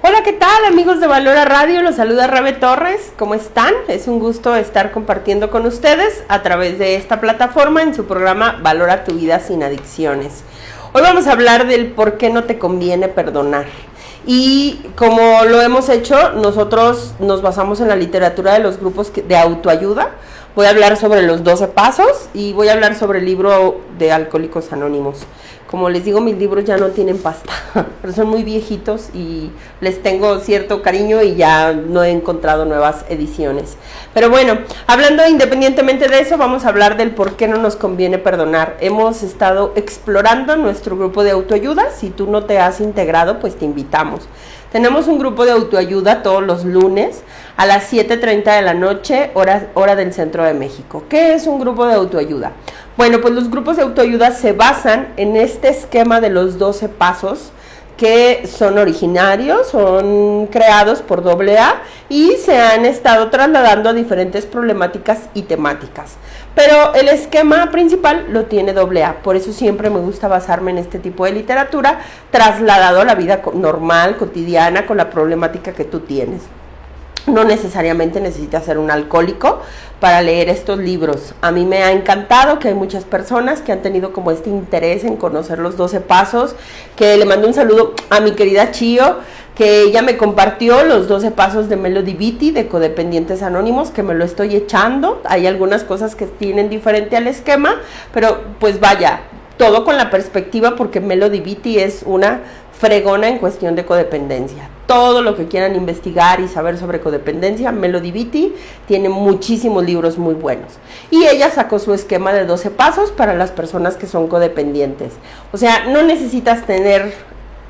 Hola, ¿qué tal amigos de Valora Radio? Los saluda Rabe Torres, ¿cómo están? Es un gusto estar compartiendo con ustedes a través de esta plataforma en su programa Valora tu vida sin adicciones. Hoy vamos a hablar del por qué no te conviene perdonar. Y como lo hemos hecho, nosotros nos basamos en la literatura de los grupos de autoayuda. Voy a hablar sobre los 12 pasos y voy a hablar sobre el libro de Alcohólicos Anónimos. Como les digo, mis libros ya no tienen pasta, pero son muy viejitos y les tengo cierto cariño y ya no he encontrado nuevas ediciones. Pero bueno, hablando independientemente de eso, vamos a hablar del por qué no nos conviene perdonar. Hemos estado explorando nuestro grupo de autoayuda. Si tú no te has integrado, pues te invitamos. Tenemos un grupo de autoayuda todos los lunes a las 7:30 de la noche, hora del centro de México. ¿Qué es un grupo de autoayuda? Bueno, pues los grupos de autoayuda se basan en este esquema de los 12 pasos que son originarios, son creados por AA y se han estado trasladando a diferentes problemáticas y temáticas. Pero el esquema principal lo tiene AA, por eso siempre me gusta basarme en este tipo de literatura, trasladado a la vida normal, cotidiana, con la problemática que tú tienes. No necesariamente necesitas ser un alcohólico para leer estos libros. A mí me ha encantado que hay muchas personas que han tenido como este interés en conocer los 12 pasos, que le mando un saludo a mi querida Chio, que ella me compartió los 12 pasos de Melody Beatty, de Codependientes Anónimos, que me lo estoy echando. Hay algunas cosas que tienen diferente al esquema, pero pues vaya, todo con la perspectiva, porque Melody Beatty es una fregona en cuestión de codependencia. Todo lo que quieran investigar y saber sobre codependencia, Melody Beatty tiene muchísimos libros muy buenos. Y ella sacó su esquema de 12 pasos para las personas que son codependientes. O sea, no necesitas tener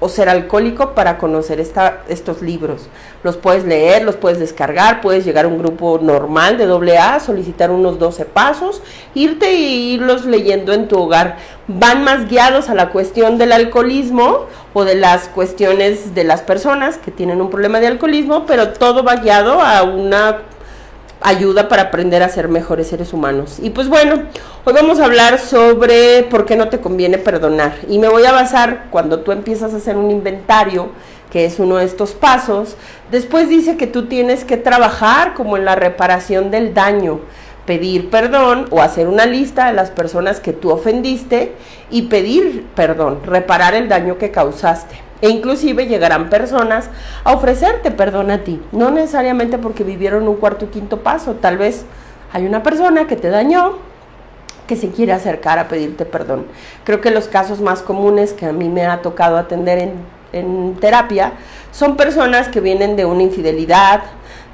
o ser alcohólico para conocer estos libros. Los puedes leer, los puedes descargar, puedes llegar a un grupo normal de AA, solicitar unos 12 pasos, irte e irlos leyendo en tu hogar. Van más guiados a la cuestión del alcoholismo o de las cuestiones de las personas que tienen un problema de alcoholismo, pero todo va guiado a una ayuda para aprender a ser mejores seres humanos. Y pues bueno, hoy vamos a hablar sobre por qué no te conviene perdonar. Y me voy a basar, cuando tú empiezas a hacer un inventario, que es uno de estos pasos, después dice que tú tienes que trabajar como en la reparación del daño, pedir perdón o hacer una lista de las personas que tú ofendiste y pedir perdón, reparar el daño que causaste. E inclusive llegarán personas a ofrecerte perdón a ti, no necesariamente porque vivieron un cuarto y quinto paso. Tal vez hay una persona que te dañó, que se quiere acercar a pedirte perdón. Creo que los casos más comunes que a mí me ha tocado atender en terapia son personas que vienen de una infidelidad,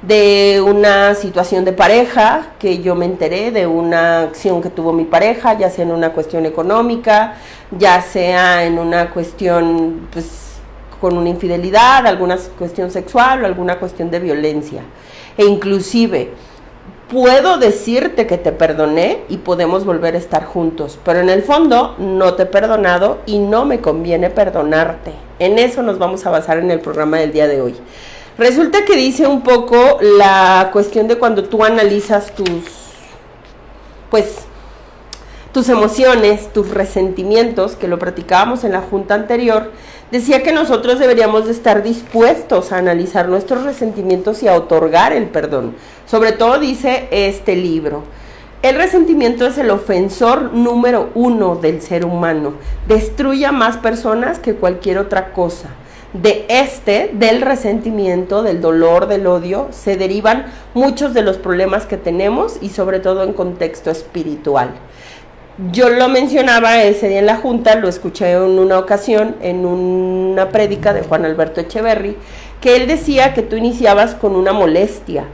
de una situación de pareja, que yo me enteré de una acción que tuvo mi pareja, ya sea en una cuestión económica, ya sea en una cuestión pues con una infidelidad, alguna cuestión sexual o alguna cuestión de violencia. E inclusive puedo decirte que te perdoné y podemos volver a estar juntos, pero en el fondo no te he perdonado y no me conviene perdonarte. En eso nos vamos a basar en el programa del día de hoy. Resulta que dice un poco la cuestión de cuando tú analizas tus emociones, tus resentimientos, que lo platicábamos en la junta anterior. Decía que nosotros deberíamos de estar dispuestos a analizar nuestros resentimientos y a otorgar el perdón. Sobre todo dice este libro: el resentimiento es el ofensor número 1 del ser humano. Destruye a más personas que cualquier otra cosa. Del resentimiento, del dolor, del odio, se derivan muchos de los problemas que tenemos y sobre todo en contexto espiritual. Yo lo mencionaba ese día en la junta, lo escuché en una ocasión en una prédica de Juan Alberto Echeverry, que él decía que tú iniciabas con una molestia.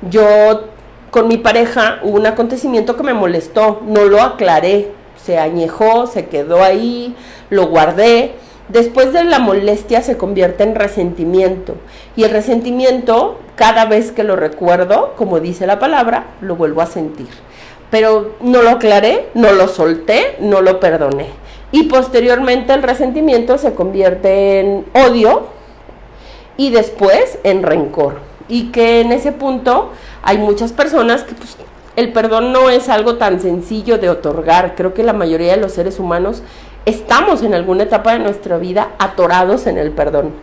Yo con mi pareja hubo un acontecimiento que me molestó, no lo aclaré, se añejó, se quedó ahí, lo guardé. Después de la molestia se convierte en resentimiento, y el resentimiento, cada vez que lo recuerdo, como dice la palabra, lo vuelvo a sentir. Pero no lo aclaré, no lo solté, no lo perdoné. Y posteriormente el resentimiento se convierte en odio y después en rencor. Y que en ese punto hay muchas personas que pues, el perdón no es algo tan sencillo de otorgar. Creo que la mayoría de los seres humanos estamos en alguna etapa de nuestra vida atorados en el perdón.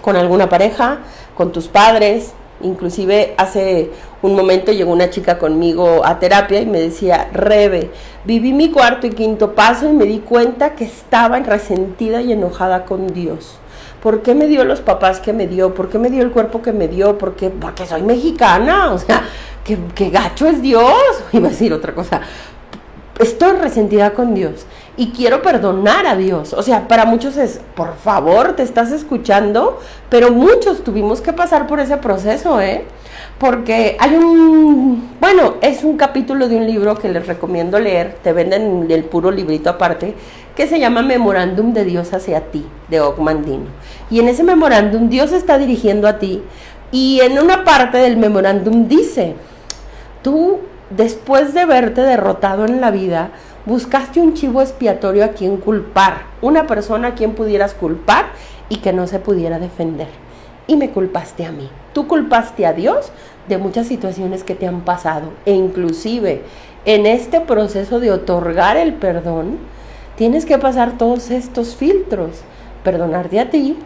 con alguna pareja, con tus padres. Inclusive hace un momento llegó una chica conmigo a terapia y me decía, Rebe, viví mi cuarto y quinto paso y me di cuenta que estaba resentida y enojada con Dios. ¿Por qué me dio los papás que me dio? ¿Por qué me dio el cuerpo que me dio? Porque soy mexicana, o sea, ¿qué gacho es Dios? Iba a decir otra cosa. Estoy resentida con Dios y quiero perdonar a Dios. O sea, para muchos es, por favor, te estás escuchando, pero muchos tuvimos que pasar por ese proceso, porque hay es un capítulo de un libro que les recomiendo leer, te venden el puro librito aparte, que se llama Memorándum de Dios hacia ti, de Og Mandino. Y en ese memorándum Dios está dirigiendo a ti, y en una parte del memorándum dice, tú, después de verte derrotado en la vida, buscaste un chivo expiatorio a quien culpar, una persona a quien pudieras culpar y que no se pudiera defender. Y me culpaste a mí. Tú culpaste a Dios de muchas situaciones que te han pasado. E inclusive en este proceso de otorgar el perdón, tienes que pasar todos estos filtros. Perdonarte a ti,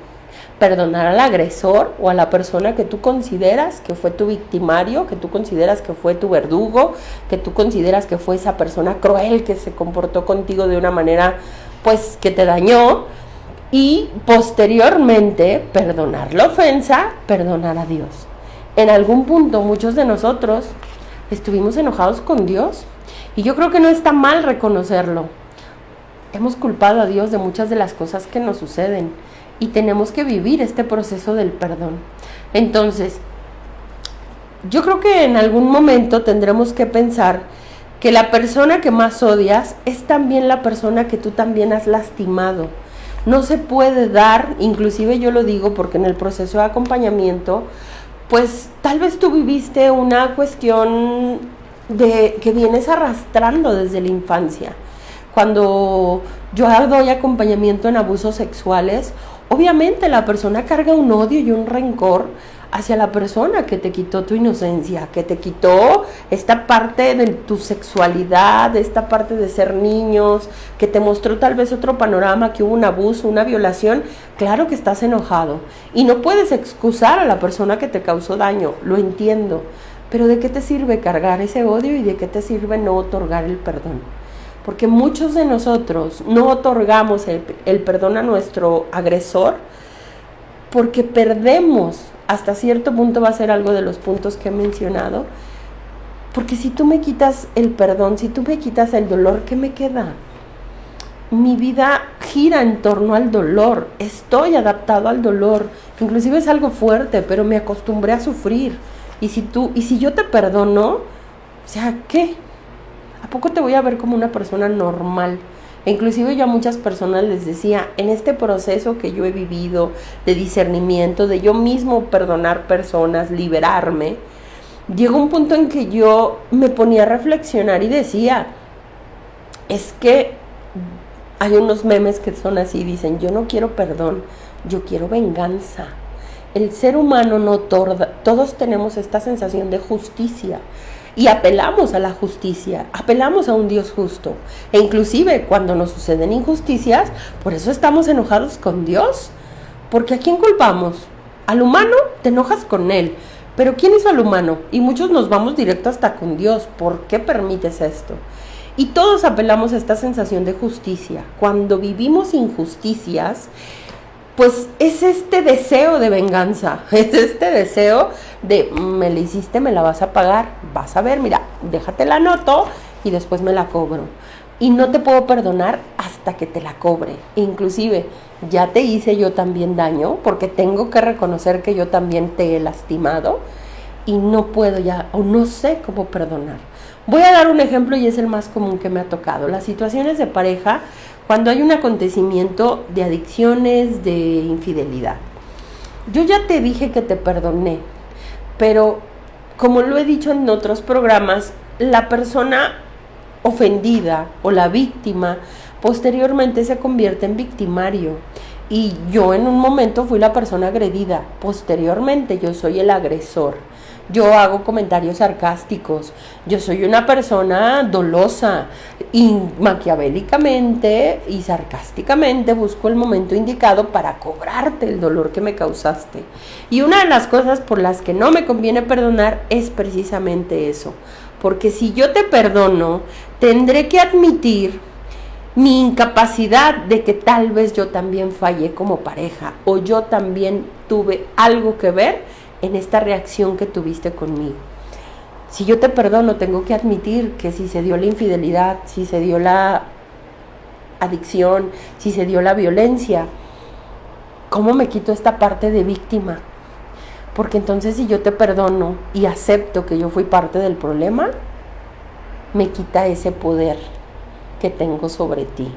perdonar al agresor o a la persona que tú consideras que fue tu victimario, que tú consideras que fue tu verdugo, que tú consideras que fue esa persona cruel que se comportó contigo de una manera pues que te dañó, y posteriormente perdonar la ofensa, perdonar a Dios. En algún punto muchos de nosotros estuvimos enojados con Dios y yo creo que no está mal reconocerlo. Hemos culpado a Dios de muchas de las cosas que nos suceden y tenemos que vivir este proceso del perdón. Entonces, yo creo que en algún momento tendremos que pensar que la persona que más odias es también la persona que tú también has lastimado. No se puede dar, inclusive yo lo digo porque en el proceso de acompañamiento, pues tal vez tú viviste una cuestión que vienes arrastrando desde la infancia. Cuando yo doy acompañamiento en abusos sexuales, obviamente la persona carga un odio y un rencor hacia la persona que te quitó tu inocencia, que te quitó esta parte de tu sexualidad, esta parte de ser niños, que te mostró tal vez otro panorama, que hubo un abuso, una violación. Claro que estás enojado y no puedes excusar a la persona que te causó daño, lo entiendo, pero ¿de qué te sirve cargar ese odio y de qué te sirve no otorgar el perdón? Porque muchos de nosotros no otorgamos el perdón a nuestro agresor porque perdemos, hasta cierto punto va a ser algo de los puntos que he mencionado, porque si tú me quitas el perdón, si tú me quitas el dolor, ¿qué me queda? Mi vida gira en torno al dolor, estoy adaptado al dolor, inclusive es algo fuerte, pero me acostumbré a sufrir. Y si yo te perdono, o sea, ¿qué? ¿A poco te voy a ver como una persona normal? E inclusive yo a muchas personas les decía, en este proceso que yo he vivido de discernimiento, de yo mismo perdonar personas, liberarme, llegó un punto en que yo me ponía a reflexionar y decía, es que hay unos memes que son así, dicen, yo no quiero perdón, yo quiero venganza. El ser humano no otorga, todos tenemos esta sensación de justicia. Y apelamos a la justicia, apelamos a un Dios justo. E inclusive cuando nos suceden injusticias, por eso estamos enojados con Dios. Porque ¿a quién culpamos? Al humano, te enojas con él. Pero ¿quién hizo al humano? Y muchos nos vamos directo hasta con Dios. ¿Por qué permites esto? Y todos apelamos a esta sensación de justicia. Cuando vivimos injusticias, pues es este deseo de venganza, es este deseo de me la hiciste, me la vas a pagar, vas a ver, mira, déjate la anoto y después me la cobro. Y no te puedo perdonar hasta que te la cobre. Inclusive, ya te hice yo también daño, porque tengo que reconocer que yo también te he lastimado y no puedo ya, o no sé cómo perdonar. Voy a dar un ejemplo y es el más común que me ha tocado. Las situaciones de pareja, cuando hay un acontecimiento de adicciones, de infidelidad. Yo ya te dije que te perdoné, pero como lo he dicho en otros programas, la persona ofendida o la víctima posteriormente se convierte en victimario. Y yo en un momento fui la persona agredida, posteriormente yo soy el agresor. yo hago comentarios sarcásticos, yo soy una persona dolosa y maquiavélicamente y sarcásticamente busco el momento indicado para cobrarte el dolor que me causaste. Y una de las cosas por las que no me conviene perdonar es precisamente eso, porque si yo te perdono, tendré que admitir mi incapacidad de que tal vez yo también fallé como pareja o yo también tuve algo que ver en esta reacción que tuviste conmigo. Si yo te perdono, tengo que admitir que si se dio la infidelidad, si se dio la adicción, si se dio la violencia, ¿cómo me quito esta parte de víctima? Porque entonces si yo te perdono y acepto que yo fui parte del problema, me quita ese poder que tengo sobre ti.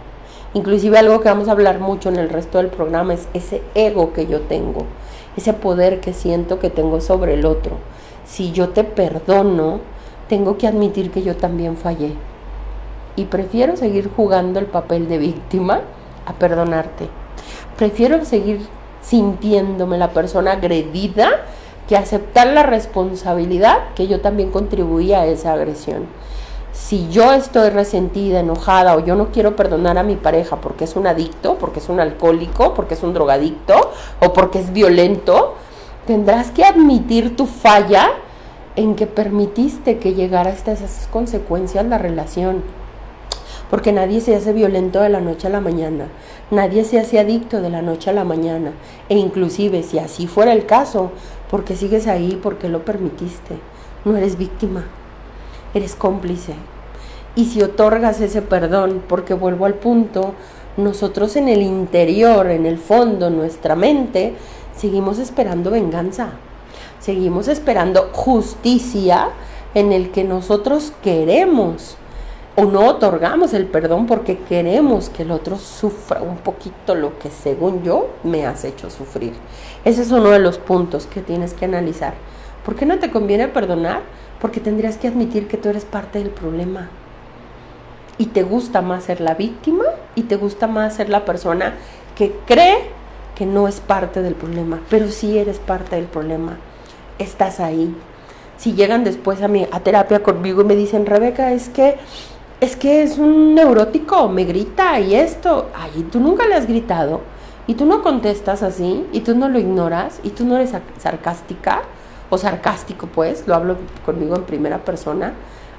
Inclusive algo que vamos a hablar mucho en el resto del programa es ese ego que yo tengo, ese poder que siento que tengo sobre el otro. Si yo te perdono, tengo que admitir que yo también fallé. Y prefiero seguir jugando el papel de víctima a perdonarte. Prefiero seguir sintiéndome la persona agredida que aceptar la responsabilidad que yo también contribuí a esa agresión. Si yo estoy resentida, enojada o yo no quiero perdonar a mi pareja porque es un adicto, porque es un alcohólico, porque es un drogadicto o porque es violento, tendrás que admitir tu falla en que permitiste que llegara hasta esas consecuencias la relación. Porque nadie se hace violento de la noche a la mañana, nadie se hace adicto de la noche a la mañana. E inclusive si así fuera el caso, ¿por qué sigues ahí? ¿Por qué lo permitiste? No eres víctima, eres cómplice. Y si otorgas ese perdón, porque vuelvo al punto, nosotros en el interior, en el fondo, nuestra mente, seguimos esperando venganza, seguimos esperando justicia en el que nosotros queremos o no otorgamos el perdón porque queremos que el otro sufra un poquito lo que según yo me has hecho sufrir. Ese es uno de los puntos que tienes que analizar. ¿Por qué no te conviene perdonar? Porque tendrías que admitir que tú eres parte del problema. Y te gusta más ser la víctima y te gusta más ser la persona que cree que no es parte del problema, pero sí eres parte del problema. Estás ahí. Si llegan después a terapia conmigo y me dicen, Rebeca, es que es un neurótico, me grita y esto. Ay, tú nunca le has gritado y tú no contestas así y tú no lo ignoras y tú no eres sarcástica o sarcástico, pues, lo hablo conmigo en primera persona.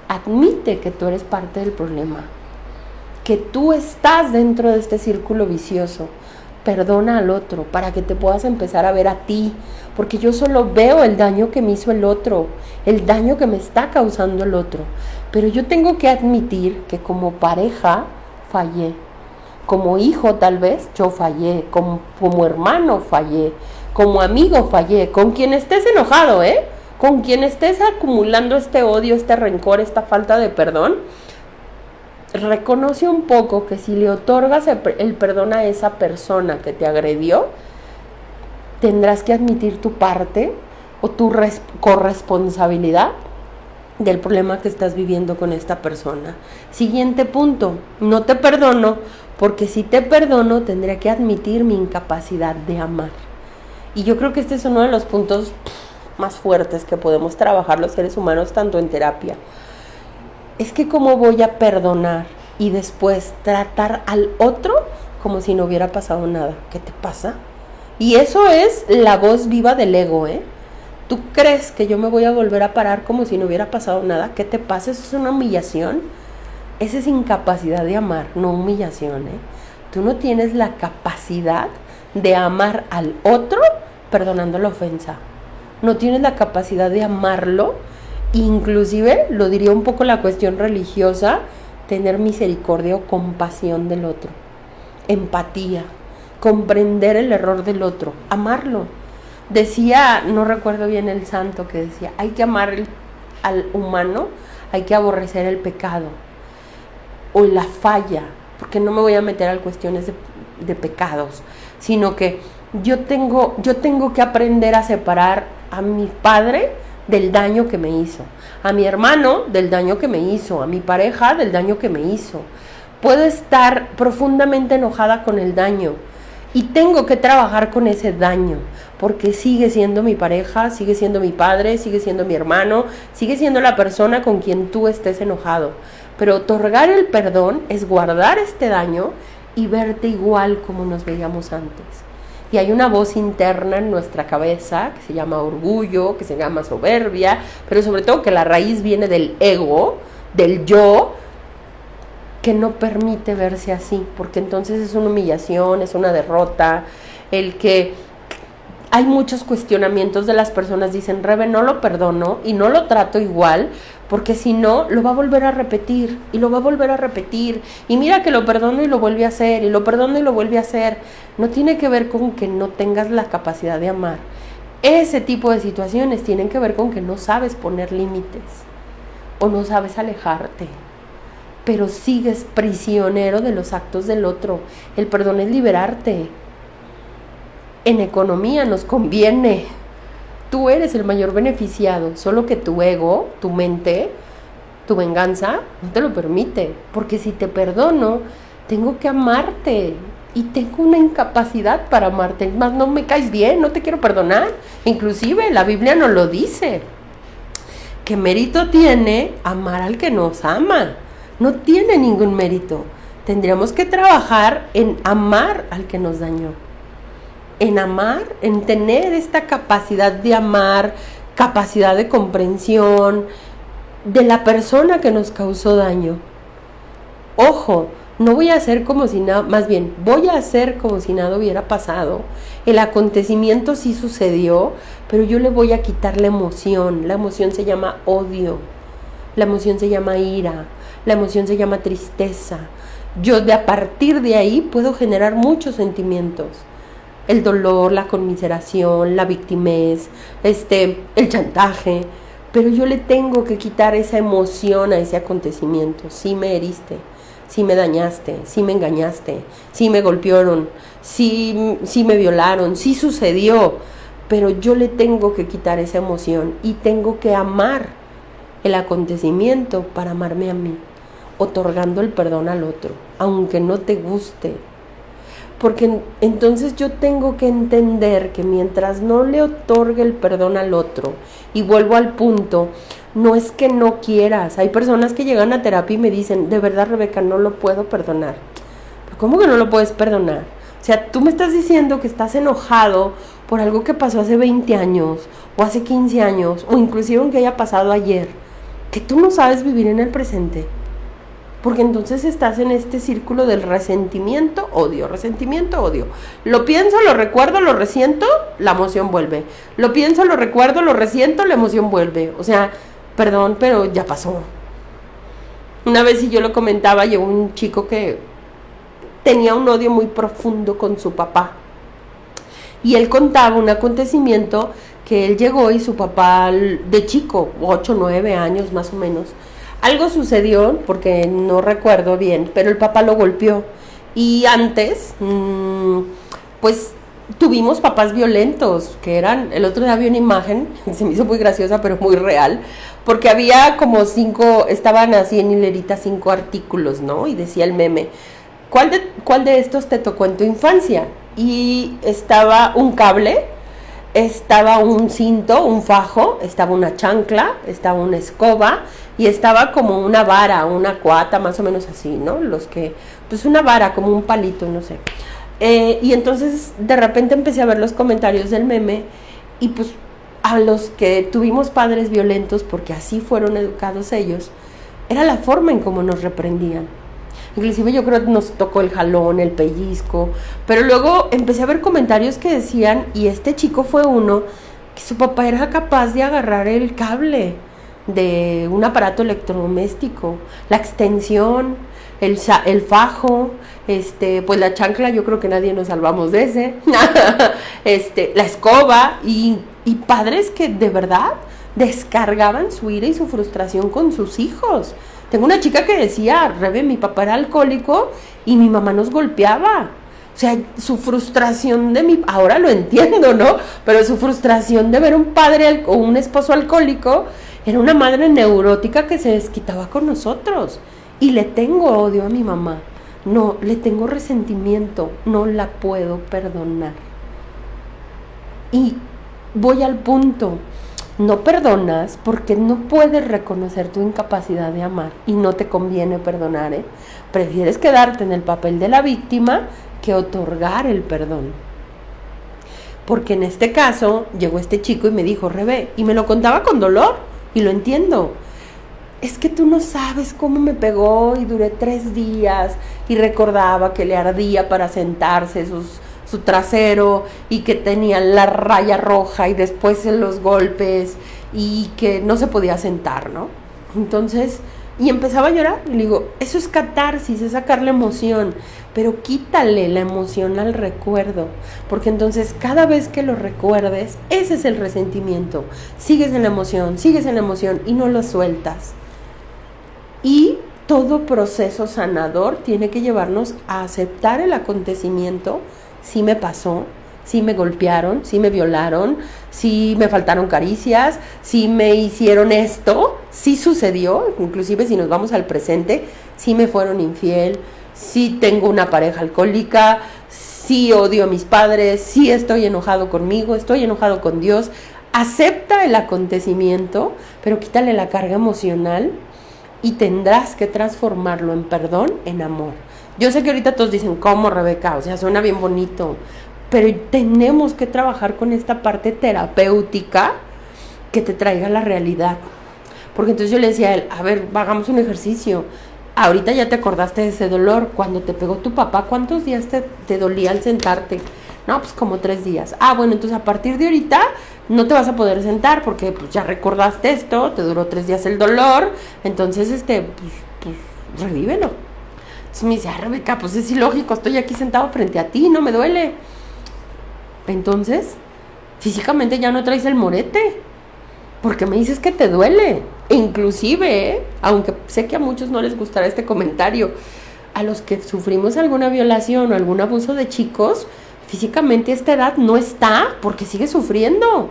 Admite que tú eres parte del problema, que tú estás dentro de este círculo vicioso. Perdona al otro para que te puedas empezar a ver a ti, porque yo solo veo el daño que me hizo el otro, el daño que me está causando el otro, pero yo tengo que admitir que como pareja fallé, como hijo tal vez yo fallé, como hermano fallé, como amigo fallé, con quien estés enojado, con quien estés acumulando este odio, este rencor, esta falta de perdón. Reconoce un poco que si le otorgas el perdón a esa persona que te agredió, tendrás que admitir tu parte o tu corresponsabilidad del problema que estás viviendo con esta persona. Siguiente punto, no te perdono porque si te perdono tendré que admitir mi incapacidad de amar. Y yo creo que este es uno de los puntos más fuertes que podemos trabajar los seres humanos tanto en terapia. Es que cómo voy a perdonar y después tratar al otro como si no hubiera pasado nada. ¿Qué te pasa? Y eso es la voz viva del ego, ¿Tú crees que yo me voy a volver a parar como si no hubiera pasado nada? ¿Qué te pasa? Eso es una humillación. Esa es incapacidad de amar, no humillación, Tú no tienes la capacidad de amar al otro perdonando la ofensa. No tienes la capacidad de amarlo. Inclusive, lo diría un poco la cuestión religiosa, tener misericordia o compasión del otro, empatía, comprender el error del otro, amarlo. Decía, no recuerdo bien el santo que decía, hay que amar al humano, hay que aborrecer el pecado o la falla, porque no me voy a meter a cuestiones de pecados, sino que yo tengo que aprender a separar a mi padre del daño que me hizo, a mi hermano del daño que me hizo, a mi pareja del daño que me hizo. Puedo estar profundamente enojada con el daño y tengo que trabajar con ese daño, porque sigue siendo mi pareja, sigue siendo mi padre, sigue siendo mi hermano, sigue siendo la persona con quien tú estés enojado. Pero otorgar el perdón es guardar este daño y verte igual como nos veíamos antes. Y hay una voz interna en nuestra cabeza que se llama orgullo, que se llama soberbia, pero sobre todo que la raíz viene del ego, del yo, que no permite verse así, porque entonces es una humillación, es una derrota, el que hay muchos cuestionamientos de las personas, dicen, Rebe, no lo perdono y no lo trato igual, porque si no, lo va a volver a repetir, y lo va a volver a repetir, y mira que lo perdono y lo vuelve a hacer, y lo perdono y lo vuelve a hacer. No tiene que ver con que no tengas la capacidad de amar. Ese tipo de situaciones tienen que ver con que no sabes poner límites, o no sabes alejarte, pero sigues prisionero de los actos del otro. El perdón es liberarte. En economía nos conviene. Tú eres el mayor beneficiado, solo que tu ego, tu mente, tu venganza no te lo permite. Porque si te perdono, tengo que amarte y tengo una incapacidad para amarte. Más no me caes bien, no te quiero perdonar. Inclusive la Biblia nos lo dice. ¿Qué mérito tiene amar al que nos ama? No tiene ningún mérito. Tendríamos que trabajar en amar al que nos dañó. En amar, en tener esta capacidad de amar, capacidad de comprensión de la persona que nos causó daño. Ojo, no voy a hacer como si nada, más bien, voy a hacer como si nada hubiera pasado. El acontecimiento sí sucedió, pero yo le voy a quitar la emoción. La emoción se llama odio, la emoción se llama ira, la emoción se llama tristeza. Yo a partir de ahí puedo generar muchos sentimientos. El dolor, la conmiseración, la victimez, el chantaje, pero yo le tengo que quitar esa emoción a ese acontecimiento. Sí me heriste, sí me dañaste, sí me engañaste, sí me golpearon, sí me violaron, sí sucedió, pero yo le tengo que quitar esa emoción y tengo que amar el acontecimiento para amarme a mí, otorgando el perdón al otro, aunque no te guste. Porque entonces yo tengo que entender que mientras no le otorgue el perdón al otro, y vuelvo al punto, no es que no quieras. Hay personas que llegan a terapia y me dicen, de verdad, Rebeca, no lo puedo perdonar. ¿Pero cómo que no lo puedes perdonar? O sea, tú me estás diciendo que estás enojado por algo que pasó hace 20 años, o hace 15 años, o inclusive aunque haya pasado ayer, que tú no sabes vivir en el presente. Porque entonces estás en este círculo del resentimiento, odio, resentimiento, odio. Lo pienso, lo recuerdo, lo resiento, la emoción vuelve. Lo pienso, lo recuerdo, lo resiento, la emoción vuelve. O sea, perdón, pero ya pasó. Una vez, y yo lo comentaba, llegó un chico que tenía un odio muy profundo con su papá. Y él contaba un acontecimiento que él llegó y su papá de chico, 8, 9 años más o menos, algo sucedió, porque no recuerdo bien, pero el papá lo golpeó. Y antes, pues tuvimos papás violentos, que eran, el otro día vi una imagen, se me hizo muy graciosa, pero muy real, porque había como 5, estaban así en hilerita 5 artículos, ¿no? Y decía el meme, ¿cuál de estos te tocó en tu infancia? Y estaba un cable, estaba un cinto, un fajo, estaba una chancla, estaba una escoba y estaba como una vara, una cuata, más o menos así, ¿no? Pues una vara, como un palito, no sé. Y entonces de repente empecé a ver los comentarios del meme y pues a los que tuvimos padres violentos, porque así fueron educados ellos, era la forma en cómo nos reprendían. Inclusive yo creo que nos tocó el jalón, el pellizco, pero luego empecé a ver comentarios que decían, y este chico fue uno, que su papá era capaz de agarrar el cable de un aparato electrodoméstico, la extensión, el fajo, pues la chancla, yo creo que nadie nos salvamos de ese, la escoba, y padres que de verdad descargaban su ira y su frustración con sus hijos. Tengo una chica que decía, Rebe, mi papá era alcohólico y mi mamá nos golpeaba. O sea, su frustración ahora lo entiendo, ¿no? Pero su frustración de ver un padre o un esposo alcohólico era una madre neurótica que se desquitaba con nosotros. Y le tengo odio a mi mamá. no, le tengo resentimiento, no la puedo perdonar. Y voy al punto, no perdonas porque no puedes reconocer tu incapacidad de amar y no te conviene perdonar, ¿eh? Prefieres quedarte en el papel de la víctima que otorgar el perdón. Porque en este caso llegó este chico y me dijo, Rebe, y me lo contaba con dolor, y lo entiendo. Es que tú no sabes cómo me pegó y duré 3 días y recordaba que le ardía para sentarse su trasero y que tenía la raya roja y después los golpes y que no se podía sentar, ¿no? Entonces, y empezaba a llorar y le digo, eso es catarsis, es sacar la emoción, pero quítale la emoción al recuerdo, porque entonces cada vez que lo recuerdes, ese es el resentimiento, sigues en la emoción y no lo sueltas. Y todo proceso sanador tiene que llevarnos a aceptar el acontecimiento. Sí me pasó, sí me golpearon, sí me violaron, sí me faltaron caricias, sí me hicieron esto, sí sucedió, inclusive si nos vamos al presente, sí me fueron infiel, sí tengo una pareja alcohólica, sí odio a mis padres, sí estoy enojado conmigo, estoy enojado con Dios. Acepta el acontecimiento, pero quítale la carga emocional y tendrás que transformarlo en perdón, en amor. Yo sé que ahorita todos dicen, ¿cómo, Rebeca? O sea, suena bien bonito, pero tenemos que trabajar con esta parte terapéutica que te traiga la realidad. Porque entonces yo le decía a él, a ver, hagamos un ejercicio. Ahorita ya te acordaste de ese dolor. Cuando te pegó tu papá, ¿cuántos días te dolía al sentarte? No, pues como 3 días. Ah, bueno, entonces a partir de ahorita no te vas a poder sentar porque pues ya recordaste esto, te duró 3 días el dolor, entonces pues revívelo. Entonces me dice, Rebeca, pues es ilógico, estoy aquí sentado frente a ti, no me duele. Entonces, físicamente ya no traes el morete, porque me dices que te duele. E inclusive, aunque sé que a muchos no les gustará este comentario, a los que sufrimos alguna violación o algún abuso de chicos, físicamente a esta edad no está, porque sigue sufriendo.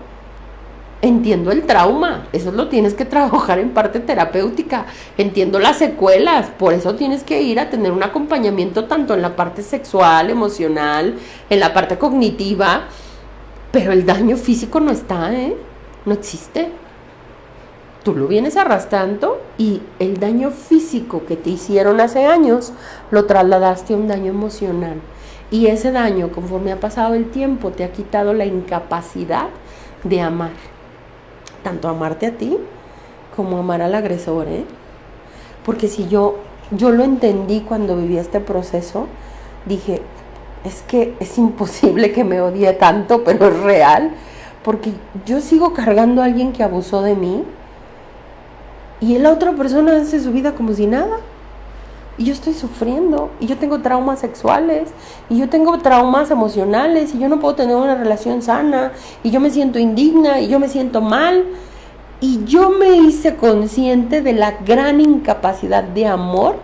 Entiendo el trauma, eso lo tienes que trabajar en parte terapéutica. Entiendo las secuelas, por eso tienes que ir a tener un acompañamiento tanto en la parte sexual, emocional, en la parte cognitiva, pero el daño físico no está, no existe. Tú lo vienes arrastrando y el daño físico que te hicieron hace años lo trasladaste a un daño emocional. Y ese daño, conforme ha pasado el tiempo, te ha quitado la incapacidad de amar. Tanto amarte a ti como amar al agresor, Porque si yo lo entendí cuando viví este proceso, dije, es que es imposible que me odie tanto, pero es real, porque yo sigo cargando a alguien que abusó de mí y la otra persona hace su vida como si nada. Y yo estoy sufriendo, y yo tengo traumas sexuales, y yo tengo traumas emocionales, y yo no puedo tener una relación sana, y yo me siento indigna, y yo me siento mal. Y yo me hice consciente de la gran incapacidad de amor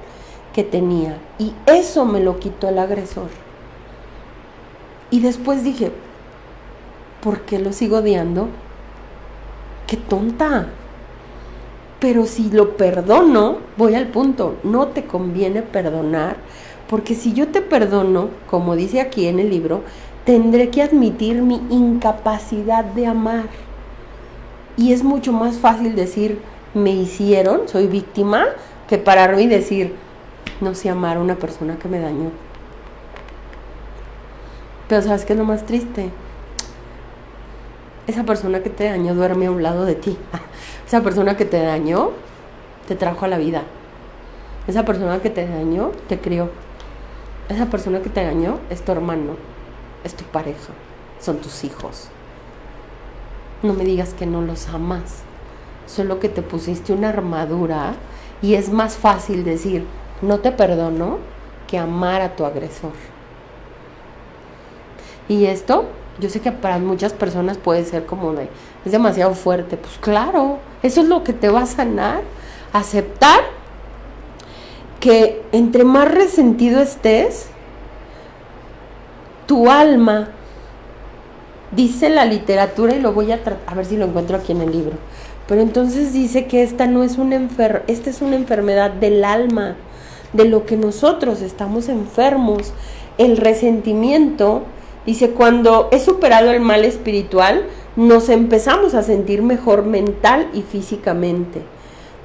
que tenía, y eso me lo quitó el agresor. Y después dije, ¿por qué lo sigo odiando? ¡Qué tonta! Pero si lo perdono, voy al punto, no te conviene perdonar, porque si yo te perdono, como dice aquí en el libro, tendré que admitir mi incapacidad de amar. Y es mucho más fácil decir, me hicieron, soy víctima, que pararme y decir, no sé amar a una persona que me dañó. Pero ¿sabes qué es lo más triste? Esa persona que te dañó duerme a un lado de ti. Esa persona que te dañó te trajo a la vida. Esa persona que te dañó te crió. Esa persona que te dañó es tu hermano, es tu pareja, son tus hijos. No me digas que no los amas. Solo que te pusiste una armadura y es más fácil decir, no te perdono, que amar a tu agresor. Y esto, yo sé que para muchas personas puede ser como es demasiado fuerte. Pues claro, eso es lo que te va a sanar. Aceptar que entre más resentido estés, tu alma, dice la literatura, y lo voy a ver si lo encuentro aquí en el libro, pero entonces dice que esta es una enfermedad del alma. de lo que nosotros estamos enfermos. El resentimiento, dice, cuando es superado el mal espiritual, nos empezamos a sentir mejor mental y físicamente.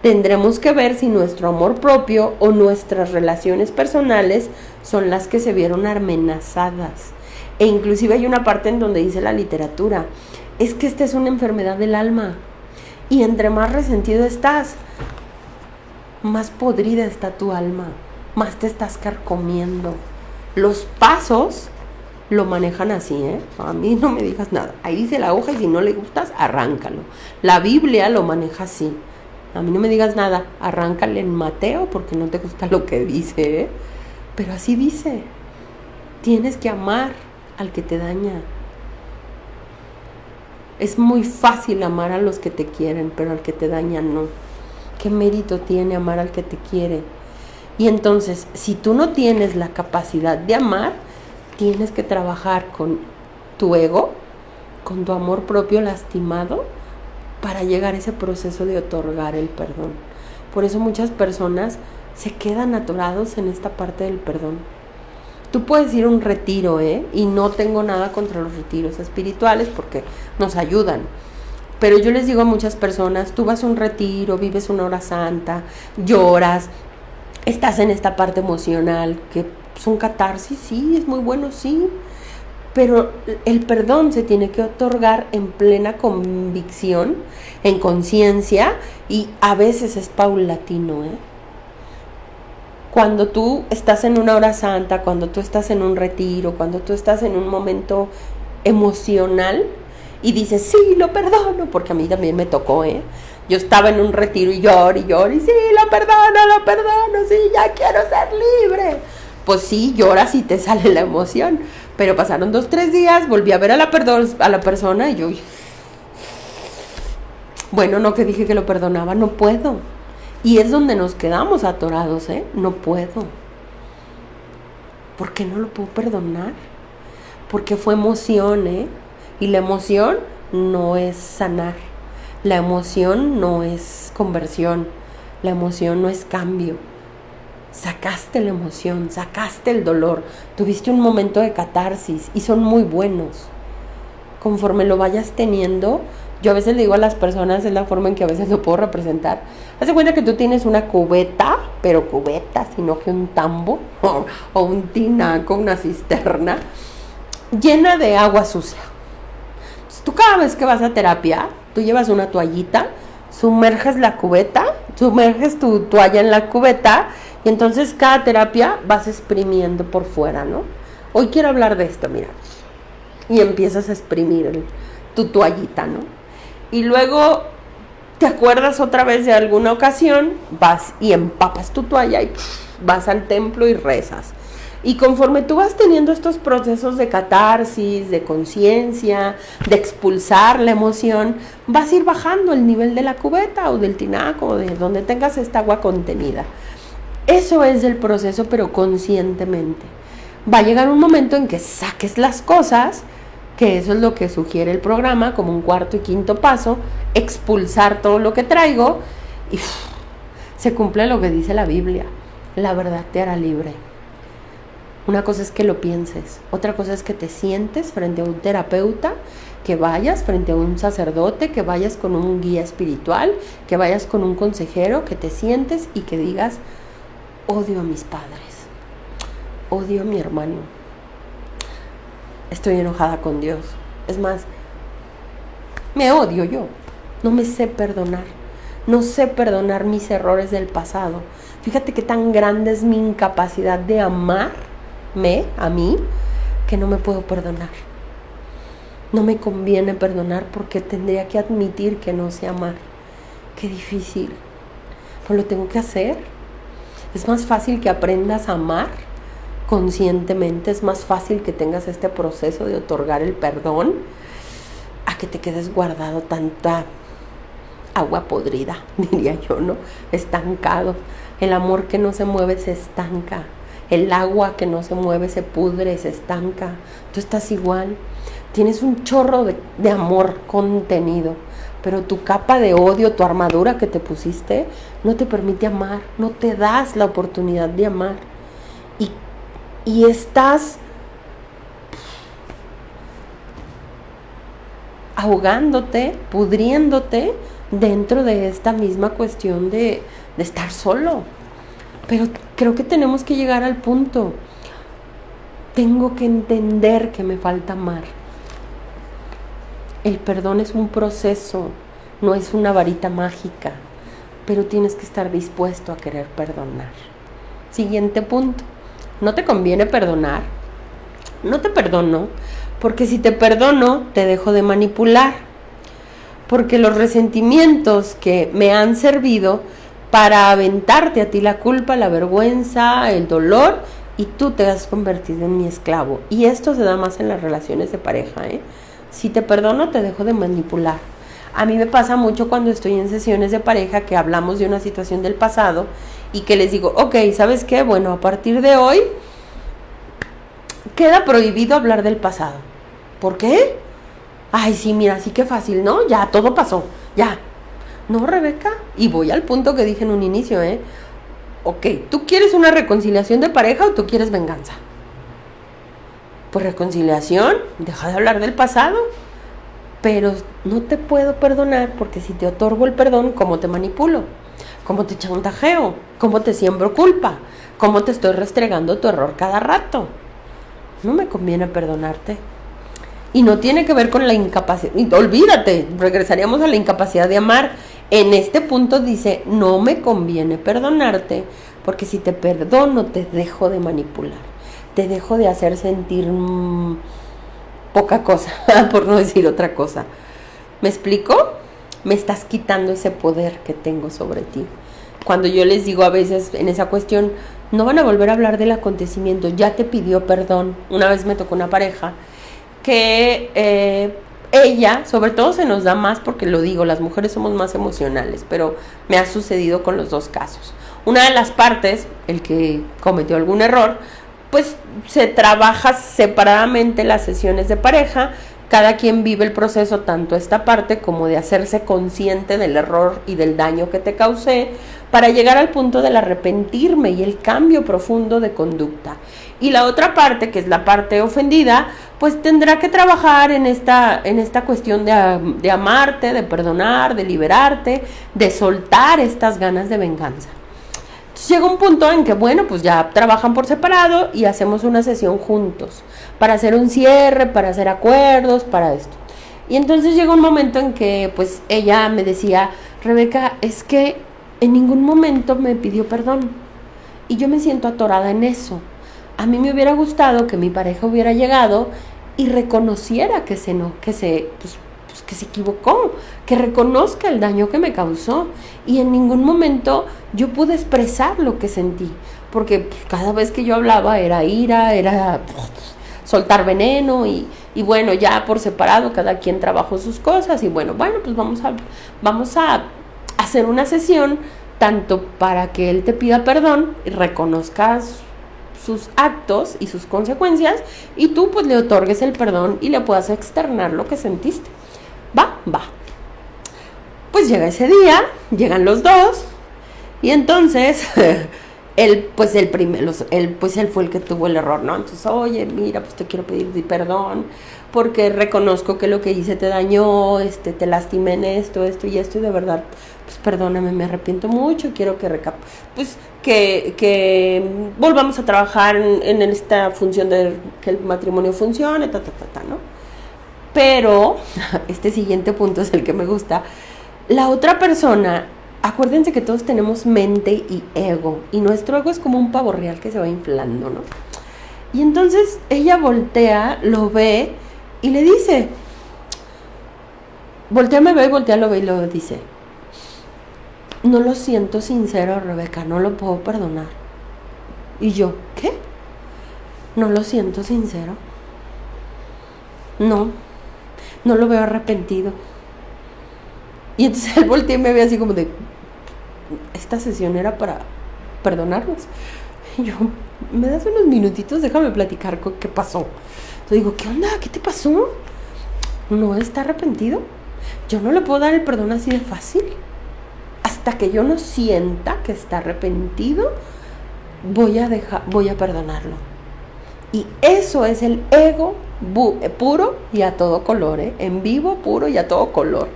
Tendremos que ver si nuestro amor propio o nuestras relaciones personales son las que se vieron amenazadas. E inclusive hay una parte en donde dice la literatura, es que esta es una enfermedad del alma. Y entre más resentido estás, más podrida está tu alma, más te estás carcomiendo. Los pasos lo manejan así, A mí no me digas nada. Ahí dice la hoja y si no le gustas, arráncalo. La Biblia lo maneja así. A mí no me digas nada, arráncale en Mateo porque no te gusta lo que dice, Pero así dice. Tienes que amar al que te daña. Es muy fácil amar a los que te quieren, pero al que te daña no. ¿Qué mérito tiene amar al que te quiere? Y entonces, si tú no tienes la capacidad de amar, tienes que trabajar con tu ego, con tu amor propio lastimado, para llegar a ese proceso de otorgar el perdón. Por eso muchas personas se quedan atorados en esta parte del perdón. Tú puedes ir a un retiro, y no tengo nada contra los retiros espirituales porque nos ayudan. Pero yo les digo a muchas personas, tú vas a un retiro, vives una hora santa, lloras, estás en esta parte emocional, que es un catarsis, sí, es muy bueno, sí. Pero el perdón se tiene que otorgar en plena convicción, en conciencia, y a veces es paulatino, Cuando tú estás en una hora santa, cuando tú estás en un retiro, cuando tú estás en un momento emocional y dices, sí, lo perdono, porque a mí también me tocó, Yo estaba en un retiro y lloro, y sí, lo perdono, sí, ya quiero ser libre. Pues sí, lloras y te sale la emoción. Pero pasaron 2-3 días, volví a ver a la persona y yo, bueno, no que dije que lo perdonaba, no puedo. Y es donde nos quedamos atorados, no puedo. ¿Por qué no lo puedo perdonar? Porque fue emoción, y la emoción no es sanar. La emoción no es conversión. La emoción no es cambio. Sacaste la emoción, sacaste el dolor, tuviste un momento de catarsis y son muy buenos. Conforme lo vayas teniendo, yo a veces le digo a las personas, es la forma en que a veces lo puedo representar. Haz de cuenta que tú tienes una cubeta, pero cubeta, sino que un tambo o un tinaco, una cisterna, llena de agua sucia. Entonces, tú cada vez que vas a terapia, tú llevas una toallita, sumerges la cubeta, sumerges tu toalla en la cubeta, y entonces cada terapia vas exprimiendo por fuera, ¿no? Hoy quiero hablar de esto, mira. Y empiezas a exprimir tu toallita, ¿no? Y luego te acuerdas otra vez de alguna ocasión, vas y empapas tu toalla y vas al templo y rezas. Y conforme tú vas teniendo estos procesos de catarsis, de conciencia, de expulsar la emoción, vas a ir bajando el nivel de la cubeta o del tinaco o de donde tengas esta agua contenida. Eso es el proceso, pero conscientemente. Va a llegar un momento en que saques las cosas, que eso es lo que sugiere el programa, como un cuarto y quinto paso, expulsar todo lo que traigo y se cumple lo que dice la Biblia. La verdad te hará libre. Una cosa es que lo pienses, otra cosa es que te sientes frente a un terapeuta, que vayas frente a un sacerdote, que vayas con un guía espiritual, que vayas con un consejero, que te sientes y que digas, odio a mis padres, odio a mi hermano, estoy enojada con Dios. Es más, me odio yo, no me sé perdonar, no sé perdonar mis errores del pasado. Fíjate qué tan grande es mi incapacidad de amarme a mí, que no me puedo perdonar. No me conviene perdonar porque tendría que admitir que no sé amar. Qué difícil, pues lo tengo que hacer. Es más fácil que aprendas a amar conscientemente, es más fácil que tengas este proceso de otorgar el perdón, a que te quedes guardado tanta agua podrida, diría yo, ¿no? Estancado. El amor que no se mueve se estanca. El agua que no se mueve se pudre, se estanca. Tú estás igual. Tienes un chorro de amor contenido, pero tu capa de odio, tu armadura que te pusiste, no te permite amar, no te das la oportunidad de amar. Y estás ahogándote, pudriéndote dentro de esta misma cuestión de estar solo. Pero creo que tenemos que llegar al punto. Tengo que entender que me falta amar. El perdón es un proceso, no es una varita mágica, pero tienes que estar dispuesto a querer perdonar. Siguiente punto. ¿No te conviene perdonar? No te perdono, porque si te perdono, te dejo de manipular. Porque los resentimientos que me han servido para aventarte a ti la culpa, la vergüenza, el dolor, y tú te has convertido en mi esclavo. Y esto se da más en las relaciones de pareja, ¿eh? Si te perdono, te dejo de manipular. A mí me pasa mucho cuando estoy en sesiones de pareja que hablamos de una situación del pasado y que les digo, ok, ¿sabes qué? Bueno, a partir de hoy queda prohibido hablar del pasado. ¿Por qué? Ay, sí, mira, sí que fácil, ¿no? Ya, todo pasó, ya. No, Rebeca, y voy al punto que dije en un inicio, ¿eh? Ok, ¿tú quieres una reconciliación de pareja o tú quieres venganza? Pues reconciliación, deja de hablar del pasado. Pero no te puedo perdonar porque si te otorgo el perdón, ¿cómo te manipulo? ¿Cómo te chantajeo? ¿Cómo te siembro culpa? ¿Cómo te estoy restregando tu error cada rato? No me conviene perdonarte. Y no tiene que ver con la incapacidad. Olvídate, regresaríamos a la incapacidad de amar. En este punto dice, no me conviene perdonarte porque si te perdono te dejo de manipular. Te dejo de hacer sentir poca cosa, por no decir otra cosa. ¿Me explico? Me estás quitando ese poder que tengo sobre ti. Cuando yo les digo a veces en esa cuestión, no van a volver a hablar del acontecimiento, ya te pidió perdón. Una vez me tocó una pareja que ella, sobre todo se nos da más porque lo digo, las mujeres somos más emocionales, pero me ha sucedido con los dos casos. Una de las partes, el que cometió algún error, pues se trabaja separadamente las sesiones de pareja, cada quien vive el proceso, tanto esta parte como de hacerse consciente del error y del daño que te causé, para llegar al punto del arrepentirme y el cambio profundo de conducta. Y la otra parte, que es la parte ofendida, pues tendrá que trabajar en esta cuestión de amarte, de perdonar, de liberarte, de soltar estas ganas de venganza. Llega un punto en que, bueno, pues ya trabajan por separado y hacemos una sesión juntos para hacer un cierre, para hacer acuerdos, para esto. Y entonces llega un momento en que, pues, ella me decía, Rebeca, es que en ningún momento me pidió perdón y yo me siento atorada en eso. A mí me hubiera gustado que mi pareja hubiera llegado y reconociera que se equivocó, que reconozca el daño que me causó, y en ningún momento yo pude expresar lo que sentí, porque cada vez que yo hablaba era ira, era soltar veneno y bueno, ya por separado cada quien trabajó sus cosas y bueno, pues vamos a hacer una sesión tanto para que él te pida perdón y reconozcas sus actos y sus consecuencias y tú pues le otorgues el perdón y le puedas externar lo que sentiste. Va. Pues llega ese día, llegan los dos y entonces él fue el que tuvo el error, ¿no? Entonces, oye, mira, pues te quiero pedir perdón porque reconozco que lo que hice te dañó, te lastimé en esto y esto y de verdad, pues perdóname, me arrepiento mucho, quiero que volvamos a trabajar en esta función de que el matrimonio funcione, ¿no? Pero este siguiente punto es el que me gusta. La otra persona, acuérdense que todos tenemos mente y ego, y nuestro ego es como un pavo real que se va inflando, ¿no? Y entonces ella voltea, lo ve y le dice, lo ve y lo dice, no lo siento sincero, Rebeca, no lo puedo perdonar. Y yo, ¿qué? No lo siento sincero. No lo veo arrepentido. Y entonces él volteó y me ve así como de, esta sesión era para perdonarnos. Y yo, ¿me das unos minutitos? Déjame platicar qué pasó. Entonces digo, ¿qué onda? ¿Qué te pasó? ¿No está arrepentido? Yo no le puedo dar el perdón así de fácil. Hasta que yo no sienta que está arrepentido, voy a perdonarlo. Y eso es el ego puro y a todo color, en vivo, puro y a todo color.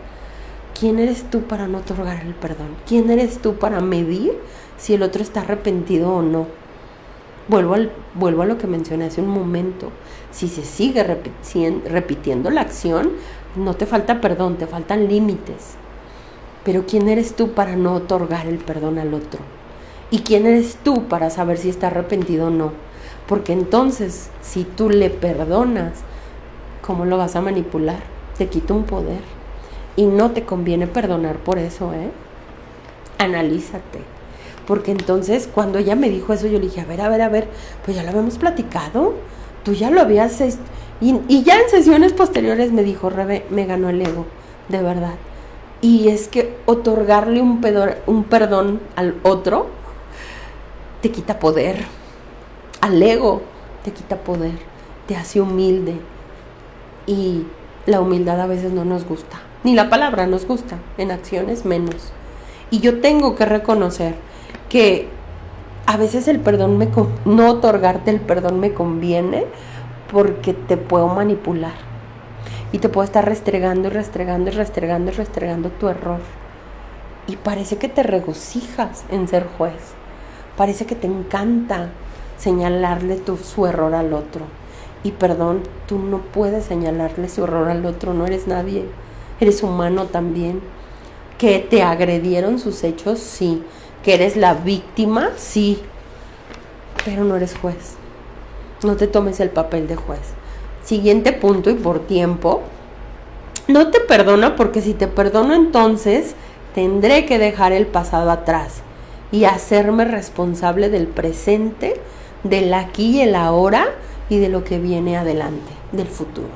¿Quién eres tú para no otorgar el perdón? ¿Quién eres tú para medir si el otro está arrepentido o no? Vuelvo a lo que mencioné hace un momento. Si se sigue repitiendo la acción, no te falta perdón, te faltan límites. Pero ¿quién eres tú para no otorgar el perdón al otro? ¿Y quién eres tú para saber si está arrepentido o no? Porque entonces, si tú le perdonas, ¿cómo lo vas a manipular? Te quita un poder. Y no te conviene perdonar por eso, Analízate. Porque entonces, cuando ella me dijo eso, yo le dije, a ver, pues ya lo habíamos platicado. Tú ya lo habías... Y ya en sesiones posteriores me dijo, Rebe, me ganó el ego, de verdad. Y es que otorgarle un perdón al otro te quita poder. Al ego te quita poder, te hace humilde. Y la humildad a veces no nos gusta. Ni la palabra nos gusta, en acciones menos. Y yo tengo que reconocer que a veces el perdón no otorgarte el perdón me conviene porque te puedo manipular. Y te puedo estar restregando tu error. Y parece que te regocijas en ser juez. Parece que te encanta señalarle su error al otro. Y perdón, tú no puedes señalarle su error al otro, no eres nadie. Eres humano también. Que te agredieron sus hechos, sí. Que eres la víctima, sí. Pero no eres juez. No te tomes el papel de juez. Siguiente punto y por tiempo. No te perdono porque si te perdono entonces tendré que dejar el pasado atrás y hacerme responsable del presente, del aquí y el ahora y de lo que viene adelante, del futuro.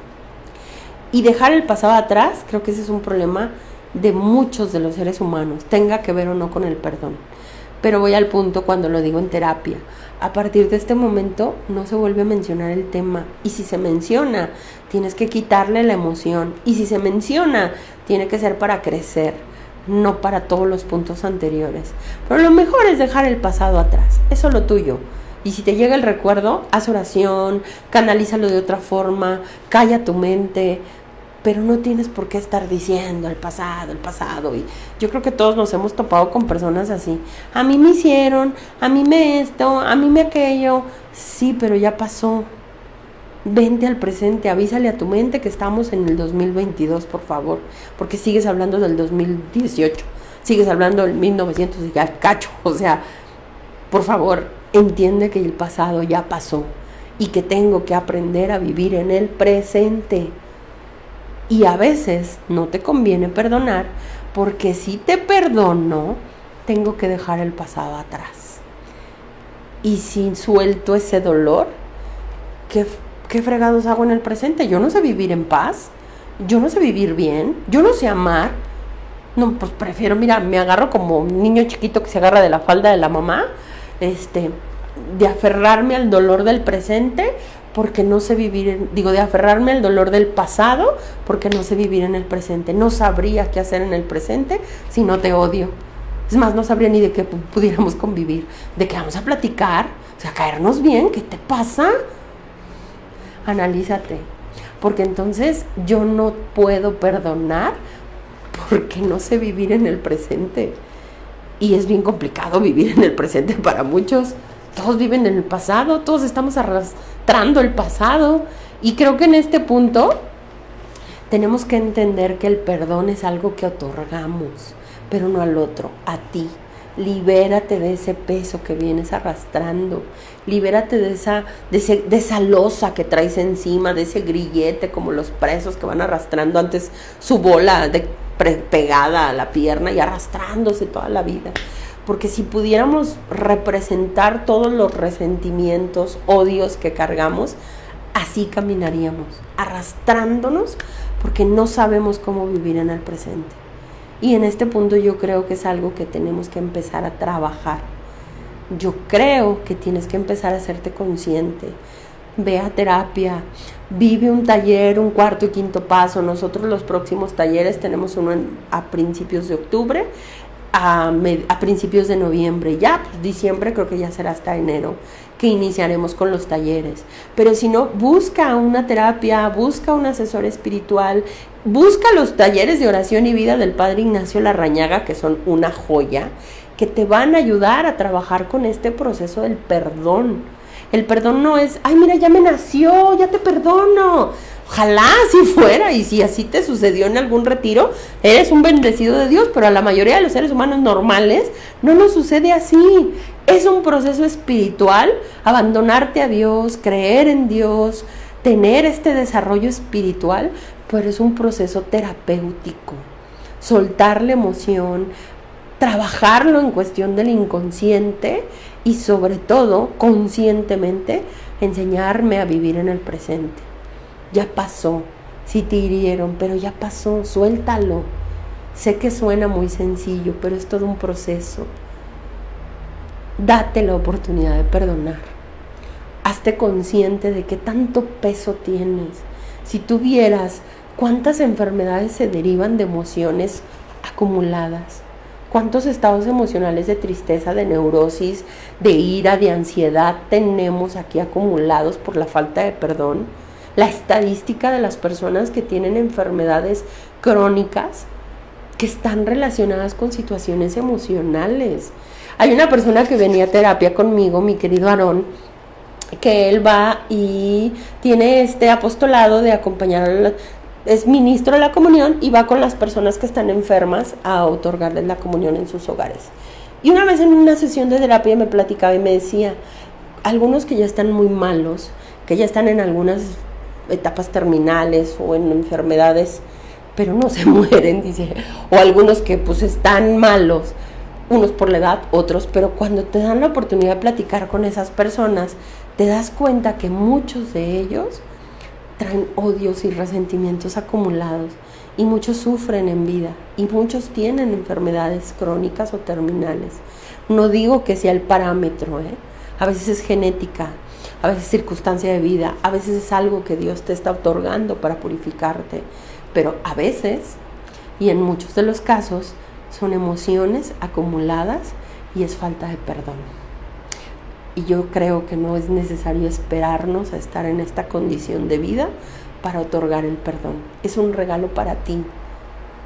Y dejar el pasado atrás, creo que ese es un problema de muchos de los seres humanos, tenga que ver o no con el perdón. Pero voy al punto cuando lo digo en terapia. A partir de este momento no se vuelve a mencionar el tema. Y si se menciona, tienes que quitarle la emoción. Y si se menciona, tiene que ser para crecer, no para todos los puntos anteriores. Pero lo mejor es dejar el pasado atrás. Eso es lo tuyo. Y si te llega el recuerdo, haz oración, canalízalo de otra forma, calla tu mente. Pero no tienes por qué estar diciendo el pasado. Y yo creo que todos nos hemos topado con personas así. A mí me hicieron, a mí me esto, a mí me aquello. Sí, pero ya pasó. Vente al presente, avísale a tu mente que estamos en el 2022, por favor. Porque sigues hablando del 2018, sigues hablando del 1900 y cacho. O sea, por favor, entiende que el pasado ya pasó y que tengo que aprender a vivir en el presente. Y a veces no te conviene perdonar porque si te perdono, tengo que dejar el pasado atrás. Y si suelto ese dolor, ¿qué fregados hago en el presente? Yo no sé vivir en paz, yo no sé vivir bien, yo no sé amar. No, pues prefiero, mira, me agarro como un niño chiquito que se agarra de la falda de la mamá, de aferrarme al dolor del presente, porque no sé vivir, de aferrarme al dolor del pasado, porque no sé vivir en el presente. No sabría qué hacer en el presente si no te odio. Es más, no sabría ni de qué pudiéramos convivir, de qué vamos a platicar, o sea, caernos bien. ¿Qué te pasa? Analízate, porque entonces yo no puedo perdonar porque no sé vivir en el presente. Y es bien complicado vivir en el presente para muchos. Todos viven en el pasado, todos estamos arrastrando el pasado. Y creo que en este punto tenemos que entender que el perdón es algo que otorgamos, pero no al otro, a ti. Libérate de ese peso que vienes arrastrando. Libérate de esa losa que traes encima, de ese grillete, como los presos que van arrastrando antes su bola pegada a la pierna y arrastrándose toda la vida. Porque si pudiéramos representar todos los resentimientos, odios que cargamos, así caminaríamos, arrastrándonos, porque no sabemos cómo vivir en el presente. Y en este punto yo creo que es algo que tenemos que empezar a trabajar. Yo creo que tienes que empezar a hacerte consciente ve a terapia, vive un taller, un cuarto y quinto paso. Nosotros los próximos talleres tenemos uno a principios de octubre, a principios de noviembre, ya pues, diciembre creo que ya será hasta enero que iniciaremos con los talleres. Pero si no, busca una terapia, busca un asesor espiritual, busca los talleres de oración y vida del Padre Ignacio Larrañaga, que son una joya, que te van a ayudar a trabajar con este proceso del perdón. El perdón no es, ay, mira, ya me nació, ya te perdono. Ojalá así fuera, y si así te sucedió en algún retiro, eres un bendecido de Dios, pero a la mayoría de los seres humanos normales no nos sucede así. Es un proceso espiritual, abandonarte a Dios, creer en Dios, tener este desarrollo espiritual, pero es un proceso terapéutico. Soltar la emoción, trabajarlo en cuestión del inconsciente y sobre todo, conscientemente, enseñarme a vivir en el presente. Ya pasó, sí te hirieron, pero ya pasó, suéltalo. Sé que suena muy sencillo, pero es todo un proceso. Date la oportunidad de perdonar. Hazte consciente de qué tanto peso tienes. Si tú vieras cuántas enfermedades se derivan de emociones acumuladas, cuántos estados emocionales de tristeza, de neurosis, de ira, de ansiedad tenemos aquí acumulados por la falta de perdón. La estadística de las personas que tienen enfermedades crónicas que están relacionadas con situaciones emocionales. Hay una persona que venía a terapia conmigo, mi querido Aarón, que él va y tiene este apostolado de acompañar, es ministro de la comunión y va con las personas que están enfermas a otorgarles la comunión en sus hogares. Y una vez en una sesión de terapia me platicaba y me decía, algunos que ya están muy malos, que ya están en algunas etapas terminales o en enfermedades, pero no se mueren, dice, o algunos que pues están malos, unos por la edad, otros, pero cuando te dan la oportunidad de platicar con esas personas, te das cuenta que muchos de ellos traen odios y resentimientos acumulados y muchos sufren en vida y muchos tienen enfermedades crónicas o terminales. No digo que sea el parámetro, a veces es genética, a veces es circunstancia de vida, a veces es algo que Dios te está otorgando para purificarte, pero a veces, y en muchos de los casos, son emociones acumuladas y es falta de perdón. Y yo creo que no es necesario esperarnos a estar en esta condición de vida para otorgar el perdón. Es un regalo para ti.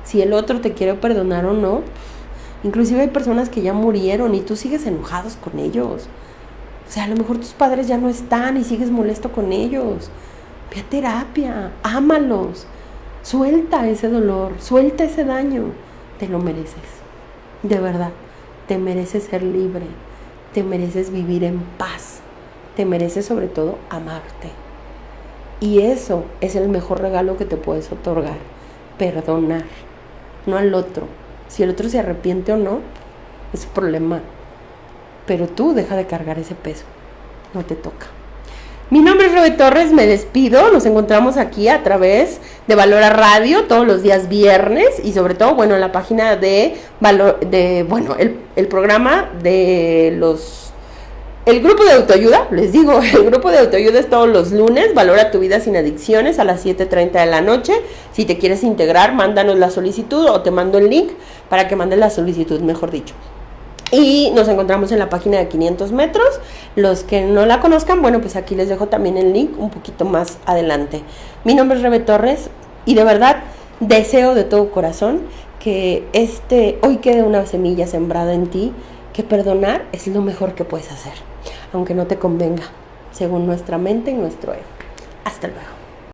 Si el otro te quiere perdonar o no, inclusive hay personas que ya murieron y tú sigues enojados con ellos. O sea, a lo mejor tus padres ya no están y sigues molesto con ellos. Ve a terapia, ámalos, suelta ese dolor, suelta ese daño. Te lo mereces, de verdad, te mereces ser libre, te mereces vivir en paz, te mereces sobre todo amarte. Y eso es el mejor regalo que te puedes otorgar, perdonar, no al otro. Si el otro se arrepiente o no, es su problema. Pero tú deja de cargar ese peso, no te toca. Mi nombre es Rebe Torres, me despido, nos encontramos aquí a través de Valora Radio todos los días viernes y sobre todo, bueno, en la página de el programa de el grupo de autoayuda, les digo, el grupo de autoayuda es todos los lunes, Valora tu vida sin adicciones a las 7:30 de la noche. Si te quieres integrar, mándanos la solicitud o te mando el link para que mandes la solicitud, mejor dicho. Y nos encontramos en la página de 500 metros. Los que no la conozcan, bueno, pues aquí les dejo también el link un poquito más adelante. Mi nombre es Rebe Torres y de verdad deseo de todo corazón que hoy quede una semilla sembrada en ti, que perdonar es lo mejor que puedes hacer, aunque no te convenga, según nuestra mente y nuestro ego. Hasta luego.